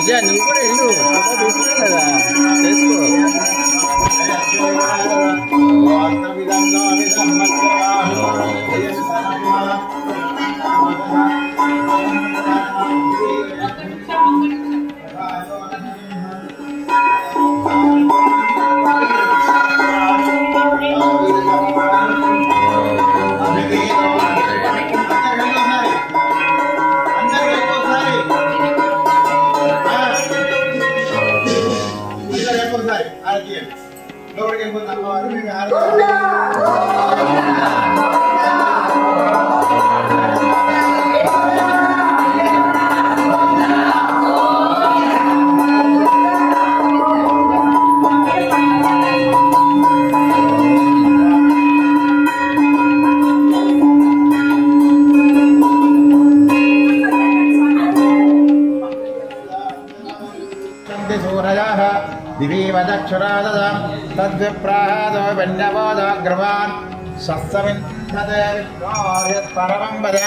విజయ నువ్వు కూడా వెళ్ళు తీసుకున్నావు కదా చేసుకో दिवीवदक्षुरादद तद्विप्राहादो वन्यवोदग्रवान् सत्समिन्धते परमं वद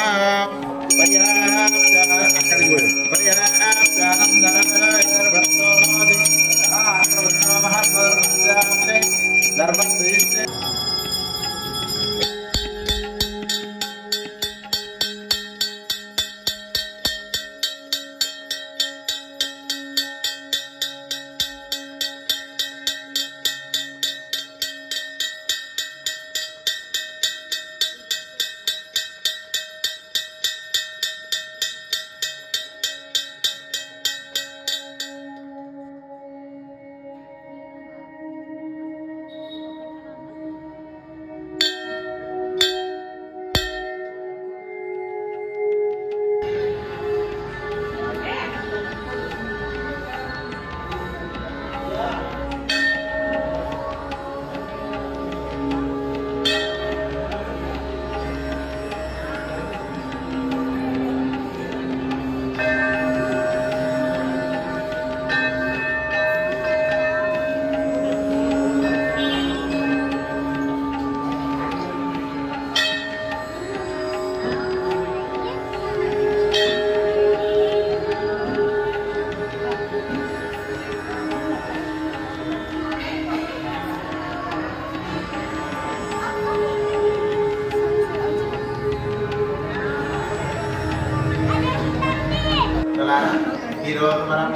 ఈరోజు మనం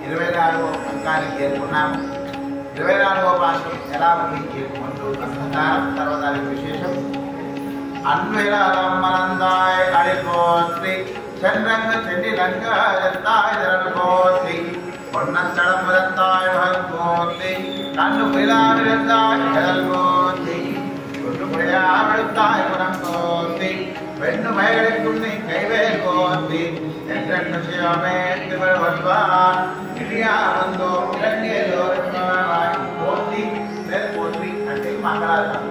24వ అంకానికి చేరుకున్నాము. 24వ పాఠం ఎలా ఉంది ముందు అసంతానం తర్వాత విశేషం అన్వేళాలంబనందాయ్ అడిపోత్రి చంద్రంగ చెండిలంగ జంతాయ్ జరల్పోత్రి పొన్నంచడం ముదంతాయ్ భగపోత్రి కన్ను పిలావిరందాయ్ జరల్పోత్రి గుడ్డు పుడియావిడుతాయ్ పురంపోత్రి వెన్ను మైగడిక్కుని కైవేల్పోత్రి ఎంట్రెన్ను శివమే తిరువల్వాన్ ఇలియా బందో ఇరంగేలో పోత్రి పోత్రి అంటే మంగళారం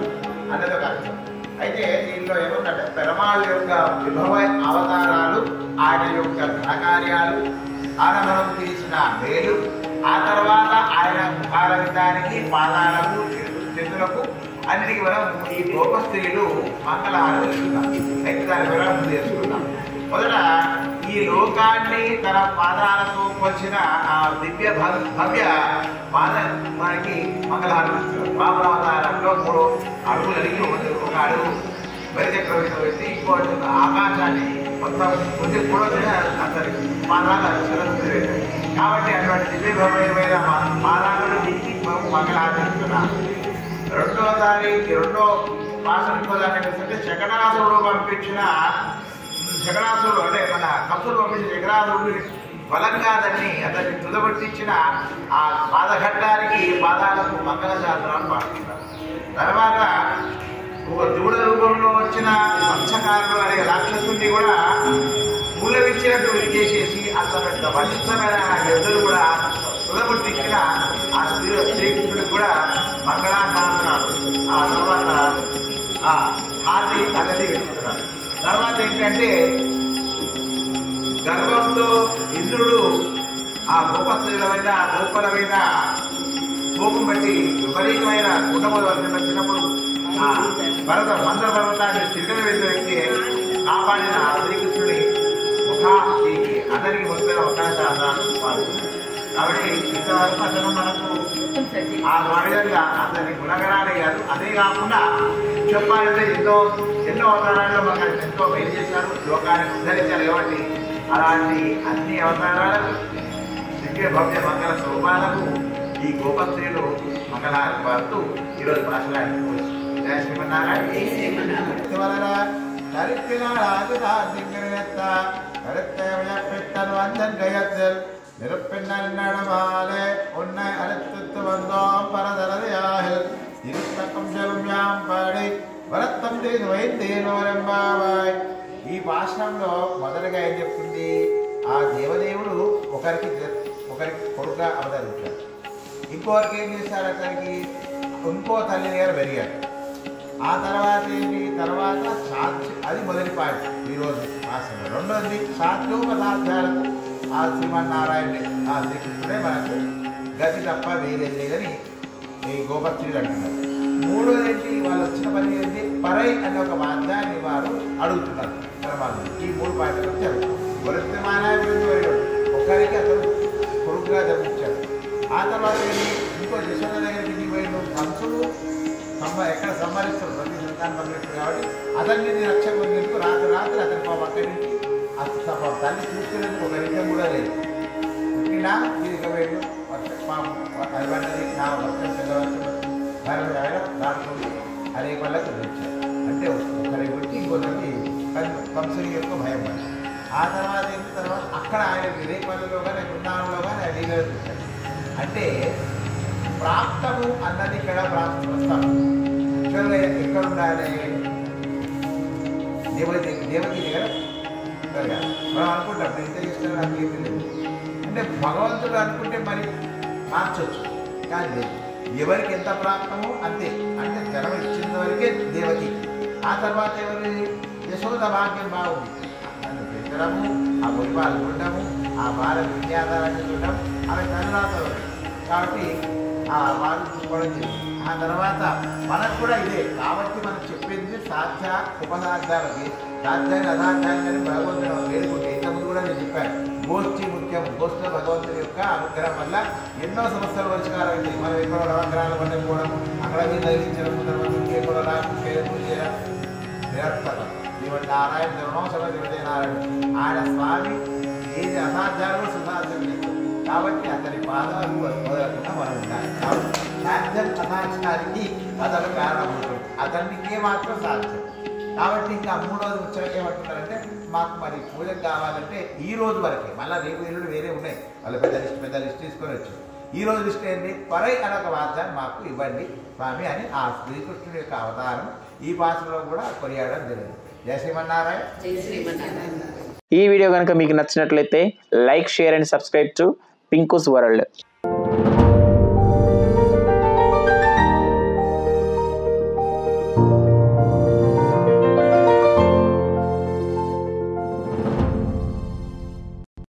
అన్నది ఒక అర్థం. అయితే దీనిలో ఏముందంటే పెరమాళ్ళ యొక్క విభవ అవతారాలు, ఆయన యొక్క ఘనకార్యాలు, ఆయన మనం తీసిన మేలు, ఆ తర్వాత ఆయన ముఖాలంతానికి పాదాలకు చేతులకు అన్నిటికీ మనం ఈ గోప స్త్రీలు మంగళహారం తెలుసుకుందాం. అయితే దాని వివరాలు ముందు తెలుసుకుందాం. మొదట ఈ లోకాన్ని తన పాదాలతో వచ్చిన ఆ దివ్య భవ్య పాద మనకి మంగళహారం ఇస్తున్నారు. వామనావతారంలో 3 అడుగులు అడిగి ఒక అడుగు బలిచక్రవర్తితో పెట్టి ఇంకో ఆకాశాన్ని మొత్తం కొద్ది కూడా అతని పాదాలు శిరస్సు కాబట్టి అటువంటి దివ్య భవ్యమైన పాదాలను దిగి మంగళహారం ఇస్తున్నాం. రెండో మాసం ఇంకోదాన్ని ఏంటంటే శకనాసురుడు పంపించిన శకనాసురుడు అంటే మన కసుడు పంపించిన శకనాసురుడు బలంగా దాన్ని అతన్ని తుదబట్టించిన ఆ పాదఘట్టానికి పాదాలకు మంగళశాస్త్రాలు పాటిస్తారు. తర్వాత దూడ రూపంలో వచ్చిన వంశకారుడు అనే రాక్షసుని కూడా మూలవిచ్చినట్టు విరిచేసేసి అంత పెద్ద బలిష్టమైన ఎదురు కూడా తుదబట్టించిన ఆ శ్రీకృష్ణుడికి కూడా మంగళాశాస్త్రాలు. ఆ తర్వాత హారతి తల్లి వెళ్తున్నారు. తర్వాత ఏంటంటే గర్భంతో ఇంద్రుడు ఆ గోపస్త్రీల మీద గోపల మీద కోపం బట్టి విపరీతమైన కుటుంబం వచ్చినప్పుడు మందర పర్వతాన్ని చిరుకల వేసిన వ్యక్తి కాపాడిన శ్రీకృష్ణుడి ముఖానికి అందరికీ వస్తున్న అవకాశాలను పాల్గొన్నారు. కాబట్టి ఇంతవరకు అతను మనకు ఆ విధంగా అతని గుణగణాలే కాదు, అదే కాకుండా చెప్పాలంటే ఎన్నో అవతారాల్లో మనకు ఎంతో మేలు చేశారు, లోకానికి ఉద్ధరించారు కాబట్టి అలాంటి అన్ని అవతారాలకు దివ్య భవ్య మంగళ స్వరూపాలకు ఈ గోపస్త్రీలు మంగళాన్ని పాడుతూ ఈరోజు మాట్లాడుకోవచ్చు. జయ శ్రీమన్నారాయణ. நிரப்பெண்ணாலே உன்னை அழைத்து வந்தோம் பரதரதையாகில் இருத்தக்கம் செல்வியாம் పాడి వరత్తం చేసి వైద్యేనోరంబావాయ్. ఈ భాషణంలో మొదలుగా ఏం చెప్తుంది, ఆ దేవదేవుడు ఒకరికి కొడుకుగా అవతరించాడు, ఇంకొకరికి ఏం చేశారు, అతనికి ఇంకో తల్లి గారు పెరిగాడు. ఆ తర్వాత ఏంటి, తర్వాత సాధ్య, అది మొదటి పాయింట్ ఈరోజు భాషలో. రెండోది సాధ్యోపసాధ్యాలకు ఆ శ్రీమన్నారాయణుడే, ఆ శ్రీకృష్ణుడే మనకు గతి తప్ప వేరే లేదని ఈ గోపస్త్రీలు అంటున్నారు. మూడోది ఏంటి, వాళ్ళు వచ్చిన పని ఏంటి, పరై అనే ఒక వాద్యాన్ని వారు అడుగుతున్నారు పరమాత్మ. ఈ మూడు పాయింట్లు వచ్చారు. వృత్తిమానాభివృద్ధి ఒకరికి అతను కొడుకుగా జన్మించాడు. ఆ తర్వాత ఏంటి, ఇంకో యశోద దగ్గరికి పోయిన కంసుడు ఎక్కడ సంహరిస్తాడు, ప్రతి సంతానం పంపినట్టు కాబట్టి అతన్ని రక్షణ పొందేందుకు రాత్రి అతని పాప అక్కడి నుంచి తల్లి చూసుకునేందుకు ఒక నిమిషం కూడా లేదు. పుట్టినా ఇది వేడు అది పడ్డది నా వర్షం పెద్దవర్షం దాటుకుంటూ అనేక వాళ్ళకు వచ్చారు. అంటే ఒకరికి వచ్చి ఇంకొకరికి కంసుని యొక్క భయం పడి ఆ తర్వాత అక్కడ ఆయన వివేకాలలో కానీ బృందావనంలో కానీ ఆయన లీలలు చూశాడు. అంటే ప్రాప్తము అన్నది ఇక్కడ ప్రస్తావం ఎక్కడ ఉండాలి, దేవకి దగ్గర మనం అనుకుంటాం ఇంత ఇష్టం నాకు ఏమీ లేదు అంటే భగవంతుడు అనుకుంటే మరి మార్చవచ్చు, కానీ ఎవరికి ఎంత ప్రాప్తమో అంతే. అంటే జనం ఇచ్చిన వరకే దేవకి. ఆ తర్వాత ఎవరి యశోద భాగ్యం బాగుంది, నన్ను పెంచడము, ఆ పులిపాలు చూడటము, ఆ బాల విద్యాధారాన్ని చూడడం, ఆమె తల్లిదండ్రులు కాబట్టి ఆ వాళ్ళు చూసుకోవడం జరిగింది. ఆ తర్వాత మనకు కూడా ఇదే కాబట్టి మనం చెప్పింది సాధ్య ఉపసాధ్యాలకి సాధ్యాన్ని అసాధ్యాన్ని భగవంతుడు వేడుకుంటే ఇంతకుముందు కూడా నేను చెప్పాను. గోష్ఠి ముఖ్యం, గోష్ఠిలో భగవంతుడి యొక్క అనుగ్రహం వల్ల ఎన్నో సమస్యలు పరిష్కారం అయింది. మనం ఎక్కడో నవగ్రహాలు పండుకోవడం, అక్కడ మీరు తగిలించడం, తర్వాత ఇంకెక్కడో చేయడం నిరర్థకం. ఇటువంటి నారాయణ ధర్మోత్సవం ఇవదే నారాయణ ఆయన స్వామి ఏది అసాధ్యాలు సుసాధ్యం లేదు కాబట్టి అతని పాదాలు మొదలకుండా మనం ఉండాలి. కాబట్టి సాధ్యం అసాధ్యానికి అతను కారణమవుతుంది, అతనికి మాత్రం సాధ్యం. కాబట్టి ఇంకా మూడోది ముచ్చట ఏమంటున్నారంటే మాకు మరి పూజకు కావాలంటే ఈ రోజు వరకే, మళ్ళీ రేపు ఎల్లుడు వేరే ఉన్నాయి, వాళ్ళు పెద్ద లిస్ట్ తీసుకొని వచ్చారు. ఈ రోజు లిస్ట్ ఏంటి, పరై అనొక వాద్యాన్ని మాకు ఇవ్వండి స్వామి అని ఆ శ్రీకృష్ణుడి యొక్క అవతారం ఈ భాషలో కూడా కొనియాడడం జరిగింది. జయ శ్రీమన్నారాయణ. ఈ వీడియో కనుక మీకు నచ్చినట్లయితే like, share and subscribe to Pinku's world.